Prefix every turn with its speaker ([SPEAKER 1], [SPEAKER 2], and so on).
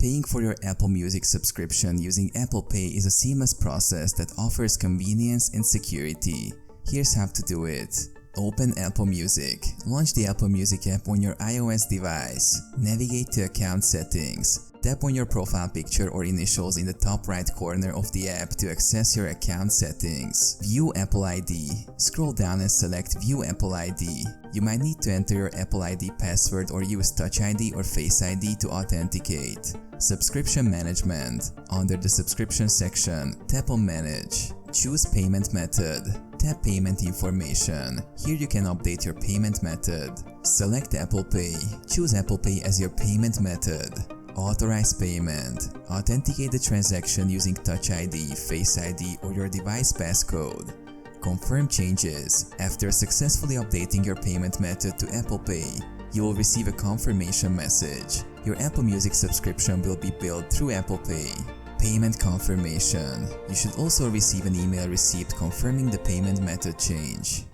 [SPEAKER 1] Paying for your Apple Music subscription using Apple Pay is a seamless process that offers convenience and security. Here's how to do it. Open Apple Music. Launch the Apple Music app on your iOS device. Navigate to Account Settings. Tap on your profile picture or initials in the top right corner of the app to access your account settings. View Apple ID. Scroll down and select View Apple ID. You might need to enter your Apple ID password or use Touch ID or Face ID to authenticate. Subscription Management. Under the Subscription section, tap on Manage. Choose Payment Method. Tap Payment Information. Here you can update your payment method. Select Apple Pay. Choose Apple Pay as your payment method. Authorize payment. Authenticate the transaction using Touch ID, Face ID, or your device passcode. Confirm changes. After successfully updating your payment method to Apple Pay, you will receive a confirmation message. Your Apple Music subscription will be billed through Apple Pay. Payment confirmation. You should also receive an email receipt confirming the payment method change.